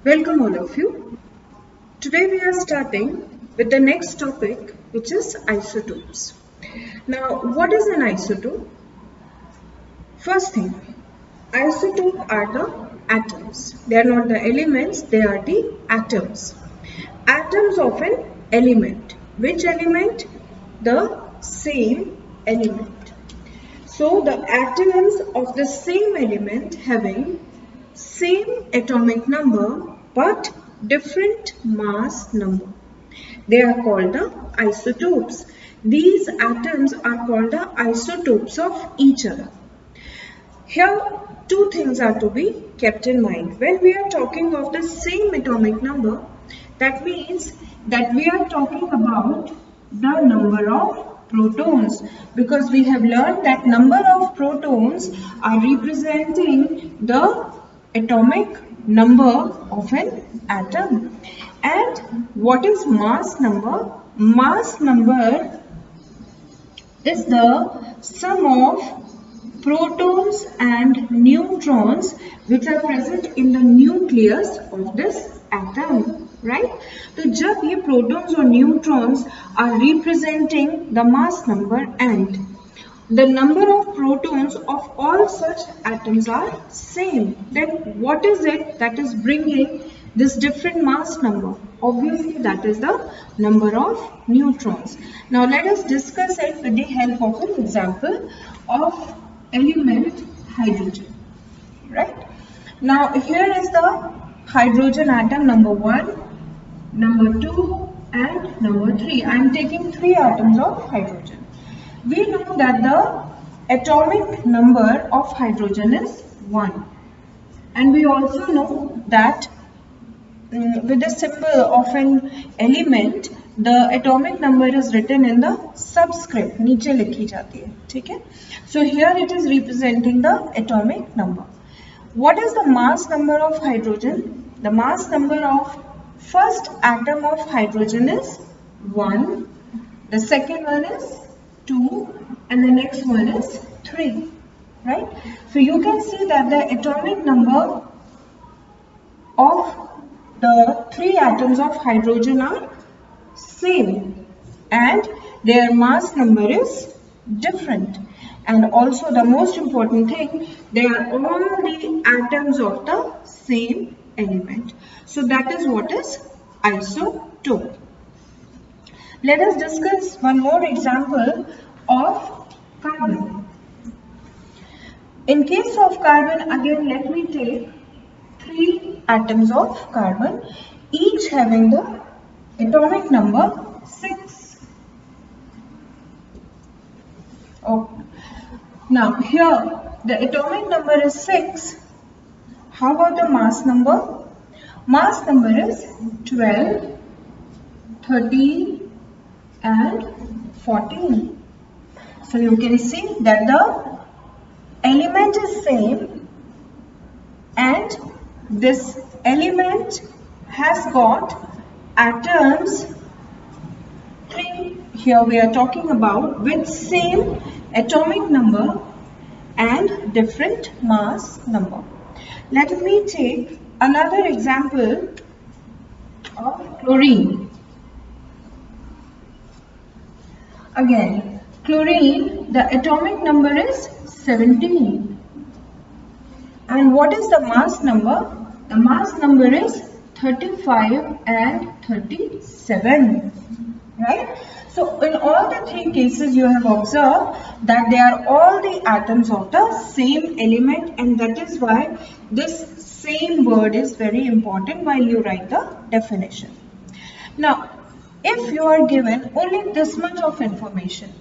Welcome all of you. Today we are starting with the next topic, which is isotopes. Now, what is an isotope? First thing, isotopes are the atoms. They are not the elements, they are the atoms. Atoms of an element. Which element? The same element. So, the atoms of the same element having same atomic number but different mass number. They are called the isotopes. These atoms are called the isotopes of each other. Here, two things are to be kept in mind. When we are talking of the same atomic number, that means that we are talking about the number of protons, because we have learned that number of protons are representing the atomic number of an atom. And what is mass number? Mass number is the sum of protons and neutrons which are present in the nucleus of this atom, right? तो जब ये protons और neutrons are representing the mass number and the number of protons of all such atoms are same, then what is it that is bringing this different mass number? Obviously, that is the number of neutrons. Now, let us discuss it with the help of an example of element hydrogen, right? Now, here is the hydrogen atom number 1, number 2 and number 3. I am taking 3 atoms of hydrogen. We know that the atomic number of hydrogen is 1, and we also know that with the symbol of an element, the atomic number is written in the subscript, नीचे लिखी जाती है, ठीक है? So here it is representing the atomic number. What is the mass number of hydrogen? The mass number of first atom of hydrogen is 1, the second one is 2, and the next one is 3, right? So you can see that the atomic number of the 3 atoms of hydrogen are same and their mass number is different. And also the most important thing, they are all the atoms of the same element. So that is what is isotope. Let us discuss one more example of carbon. In case of carbon, again let me take 3 atoms of carbon, each having the atomic number 6. Okay. Now here the atomic number is 6. How about the mass number? Mass number is 12, 13 and 14. So you can see that the element is same and this element has got atoms 3. Here we are talking about with same atomic number and different mass number. Let me take another example of chlorine. Again, chlorine, the atomic number is 17. And what is the mass number? The mass number is 35 and 37, right? So in all the 3 cases you have observed that they are all the atoms of the same element, and that is why this same word is very important while you write the definition. Now, if you are given only this much of information,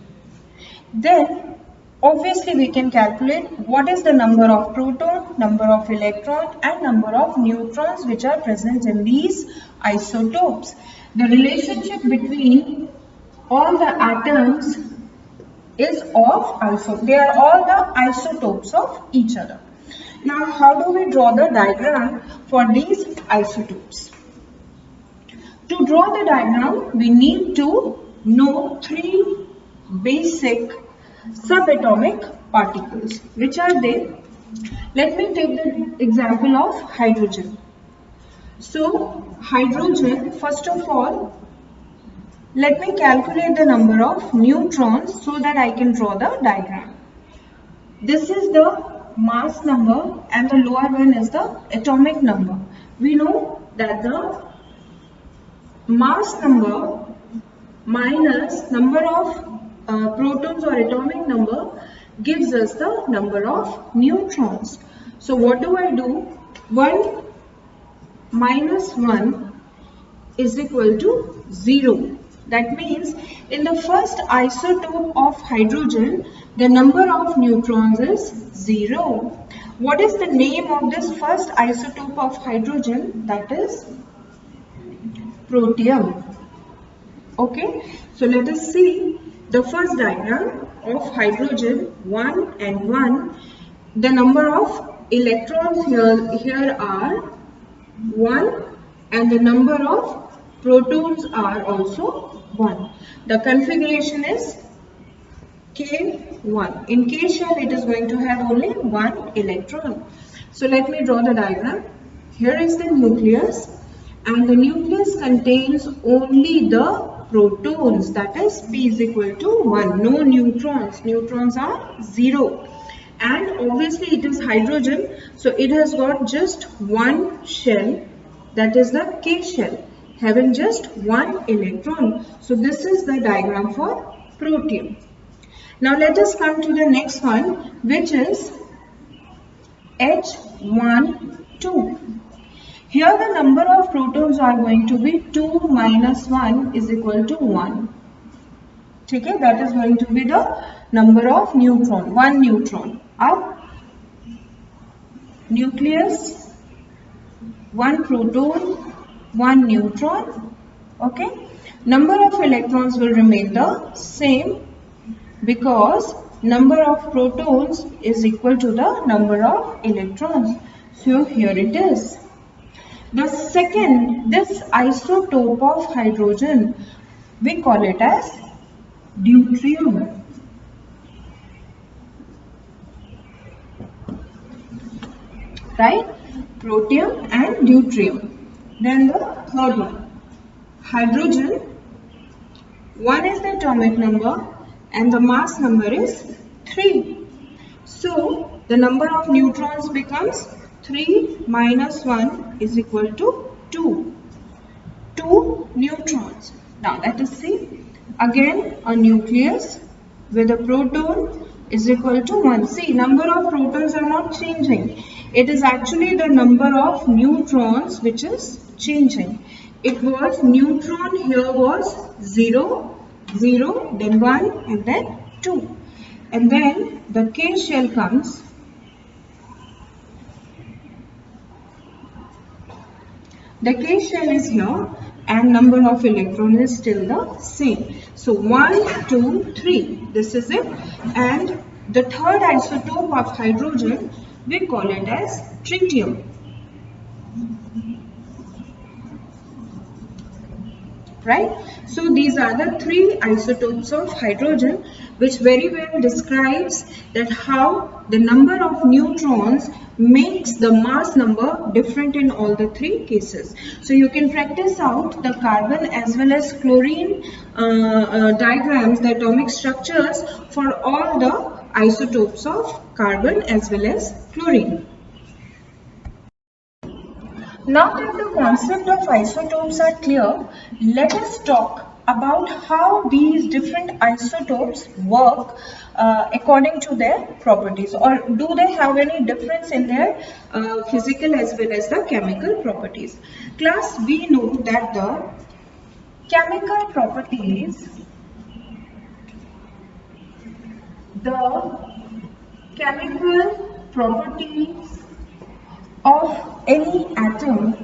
then obviously we can calculate what is the number of proton, number of electron and number of neutrons which are present in these isotopes. The relationship between all the atoms is of isotope. They are all the isotopes of each other. Now how do we draw the diagram for these isotopes? To draw the diagram, we need to know 3 basic subatomic particles. Which are they? Let me take the example of hydrogen. So hydrogen, first of all, let me calculate the number of neutrons so that I can draw the diagram. This is the mass number and the lower one is the atomic number. We know that the mass number minus number of protons or atomic number gives us the number of neutrons. So what do I do? 1 minus 1 is equal to 0. That means in the first isotope of hydrogen, the number of neutrons is 0. What is the name of this first isotope of hydrogen? That is protium. Okay, so let us see the first diagram of hydrogen 1 and 1. The number of electrons here are 1 and the number of protons are also 1. The configuration is K1. In K shell it is going to have only 1 electron. So let me draw the diagram. Here is the nucleus and the nucleus contains only the protons, that is P is equal to 1, no neutrons. Neutrons are 0 and obviously it is hydrogen, so it has got just one shell, that is the K shell, having just one electron. So this is the diagram for protium. Now let us come to the next one, which is H12. Here the number of protons are going to be 2 minus 1 is equal to 1. Okay, that is going to be the number of neutron, 1 neutron. Up, nucleus, 1 proton, 1 neutron. Okay, number of electrons will remain the same because number of protons is equal to the number of electrons. So here it is. The second, this isotope of hydrogen, we call it as deuterium. Right? Protium and deuterium. Then the third one, hydrogen. 1 is the atomic number and the mass number is 3. So the number of neutrons becomes 3 minus 1 is equal to 2. 2 neutrons. Now let us see. Again a nucleus with a proton is equal to 1. See, number of protons are not changing. It is actually the number of neutrons which is changing. It was neutron, here was 0, 0, then 1 and then 2. And then the K shell comes. The K shell is here and number of electrons is still the same. So 1, 2, 3. This is it. And the third isotope of hydrogen, we call it as tritium. Right? So these are the 3 isotopes of hydrogen, which very well describes that how the number of neutrons makes the mass number different in all the 3 cases. So you can practice out the carbon as well as chlorine diagrams, the atomic structures for all the isotopes of carbon as well as chlorine. Now that the concept of isotopes are clear, let us talk about how these different isotopes work according to their properties, or do they have any difference in their physical as well as the chemical properties. Class, we know that the chemical properties of any atom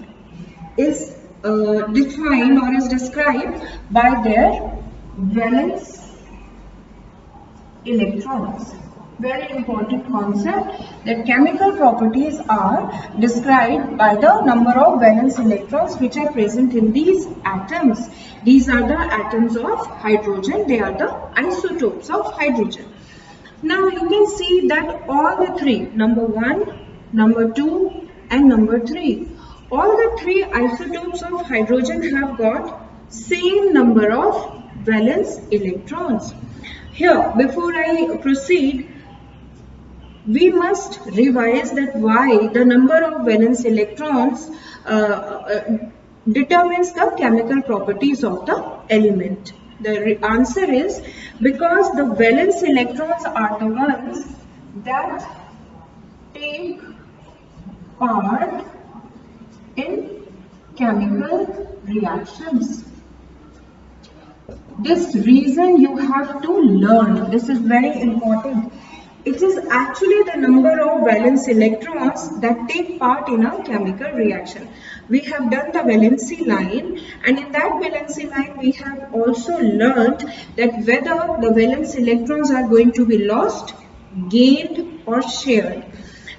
is defined or is described by their valence electrons. Very important concept, that chemical properties are described by the number of valence electrons which are present in these atoms. These are the atoms of hydrogen. They are the isotopes of hydrogen. Now you can see that all the 3, number 1, number 2 and number 3, all the three isotopes of hydrogen have got same number of valence electrons. Here, before I proceed, we must revise that why the number of valence electrons determines the chemical properties of the element. The answer is because the valence electrons are the ones that take part in chemical reactions. This reason you have to learn. This is very important. It is actually the number of valence electrons that take part in a chemical reaction. We have done the valency line, and in that valency line we have also learned that whether the valence electrons are going to be lost, gained or shared.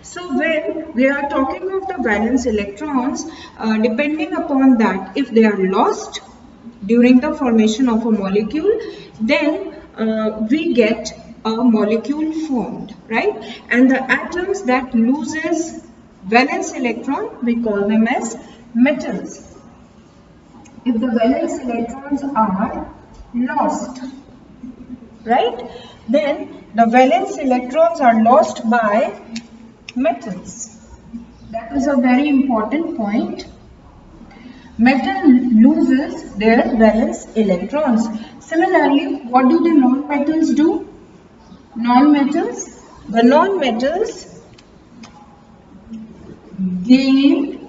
So when we are talking of the valence electrons, depending upon that, if they are lost during the formation of a molecule, then we get a molecule formed, right? And the atoms that loses valence electron, we call them as metals. If the valence electrons are lost, right, then the valence electrons are lost by metals. That is a very important point. Metal loses their valence electrons. Similarly, what do the non-metals do? The non-metals gain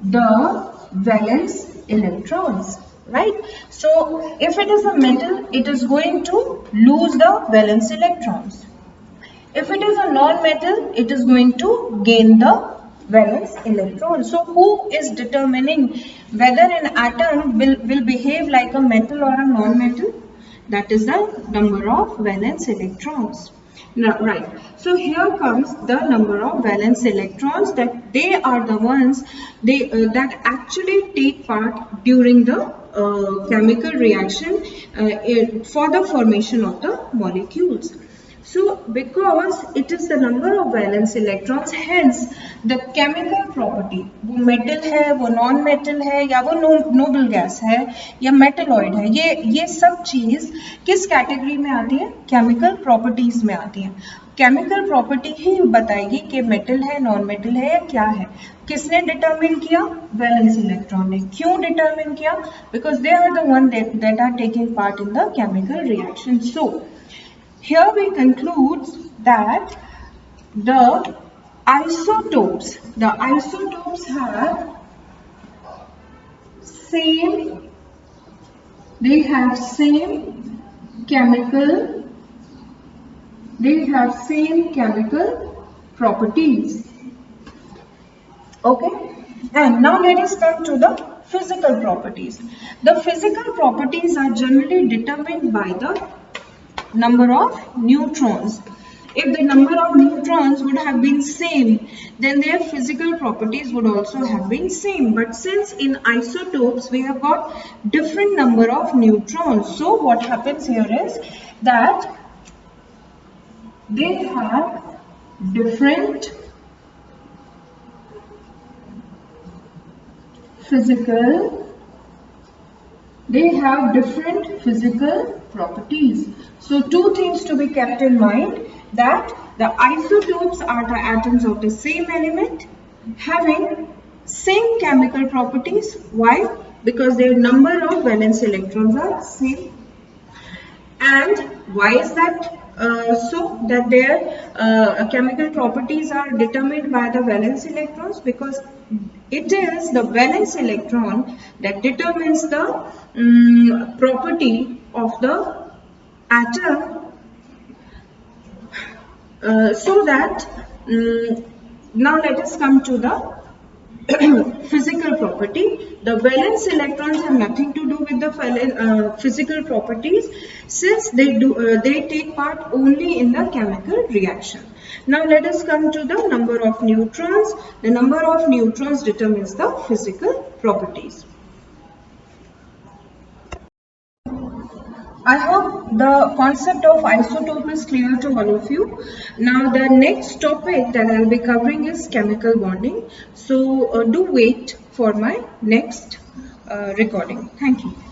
the valence electrons, right? So, if it is a metal, it is going to lose the valence electrons. If it is a non-metal, it is going to gain the valence electrons. So, who is determining whether an atom will behave like a metal or a non-metal? That is the number of valence electrons. Now, right. So, here comes the number of valence electrons, that they are the ones that actually take part during the chemical reaction for the formation of the molecules. So, because it is the number of valence electrons, hence the chemical property, वो metal है, वो non metal है, या वो noble gas है, या metalloid है, ये सब चीज किस कैटेगरी में आती है? केमिकल प्रॉपर्टीज में आती है. केमिकल प्रॉपर्टी ही बताएगी कि मेटल है, नॉन मेटल है या क्या है. किसने डिटरमिन किया? वैलेंस इलेक्ट्रॉन ने. क्यों डिटरमिन किया? Because they are the one that are taking part in the chemical reaction. So here we conclude that the isotopes have same chemical properties. Okay, and now let us come to the physical properties. The physical properties are generally determined by the number of neutrons. If the number of neutrons would have been same, then their physical properties would also have been same. But since in isotopes we have got different number of neutrons, so what happens here is that they have different physical properties. So two things to be kept in mind, that the isotopes are the atoms of the same element having same chemical properties. Why? Because their number of valence electrons are same. And why is that so? That their chemical properties are determined by the valence electrons, because it is the valence electron that determines the property of the atom, so that now let us come to the physical property. The valence electrons have nothing to do with the physical properties, since they take part only in the chemical reaction. Now let us come to the number of neutrons. The number of neutrons determines the physical properties. I hope the concept of isotope is clear to all of you. Now the next topic that I'll be covering is chemical bonding. So do wait for my next recording. Thank you.